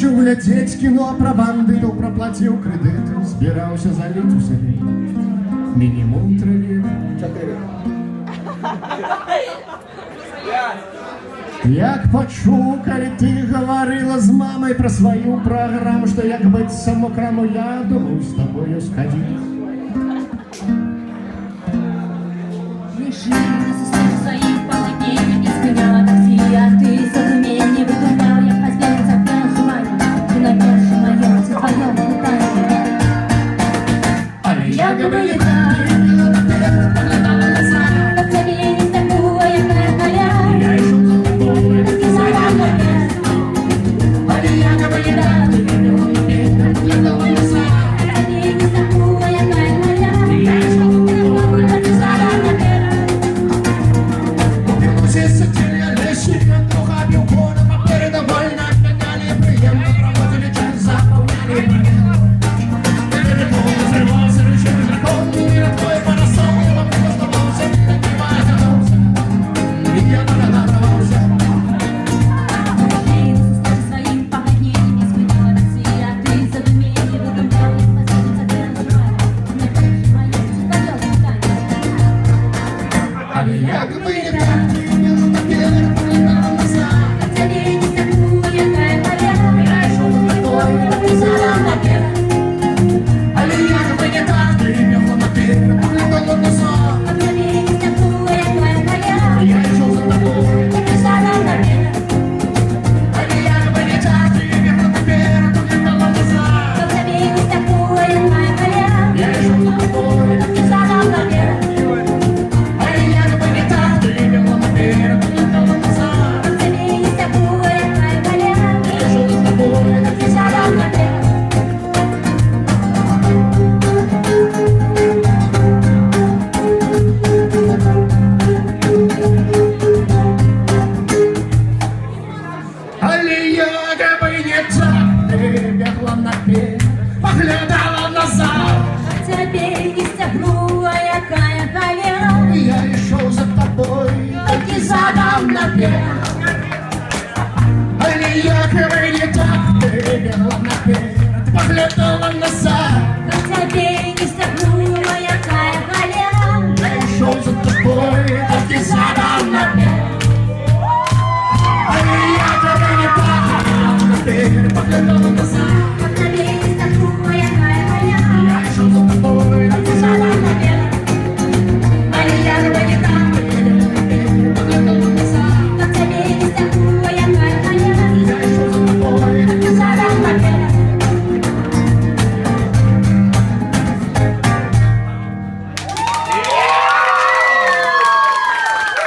хочу глядзець кіно пра бандытаў, праплаціў крэдыт, збіраўся заліць у сябе мінімум 3 лета. 4. Як пачуў, калі ты гаварыла з мамай пра сваю праграму, што як быццам у краму, я думаў з табою схадзіць. Своих полотнений не спиняла такси, а ты задумение выдумал, я позбегся в желание, ты найдешь мое, все твое питание. Але я говорю, Так тебе не такое, как моя. я ішов за тобою, Ты сама моя. але я говорю, Так тебе не такое, как моя. я ішов за тобою. Ты сама моя. Все сидели лишь, трохи білкона, папери довольно обміняли, приємно проводили час, заповняли пробіг. Телефон зривався, речовий дракон, і на твоє парасол, вам оставався, не немає задався. І я нарвався. Своим полотнением не спиняла такси, а ты задумение выдумал, я позбегся в желание, ты найдешь мое, все твое питание. Але як би не так, ти не напевно пролітала назад. Тебе не такое, как моя. Я йшов за тобою, Ты сама моя. але як би не так, ти бігла наперед, пролітала назад. Тебе не такое, как моя. Я йшов за тобою, Ты сама моя. але як би не так, ти бігла наперед, пролітала назад. Тебе не такое, как моя. Я йшов за тобою, Ты сама моя. але як би не так, ти бігла наперед, пролітала назад. Тебе не такое, как моя. Я йшов за тобою, Ты сама моя. але як би не так, ти бігла наперед, поглядала назад. Тебе не такое, как моя. Я йшов за тобою, Ты задом наперед. але як би не так, ти бігла наперед, поглядала назад.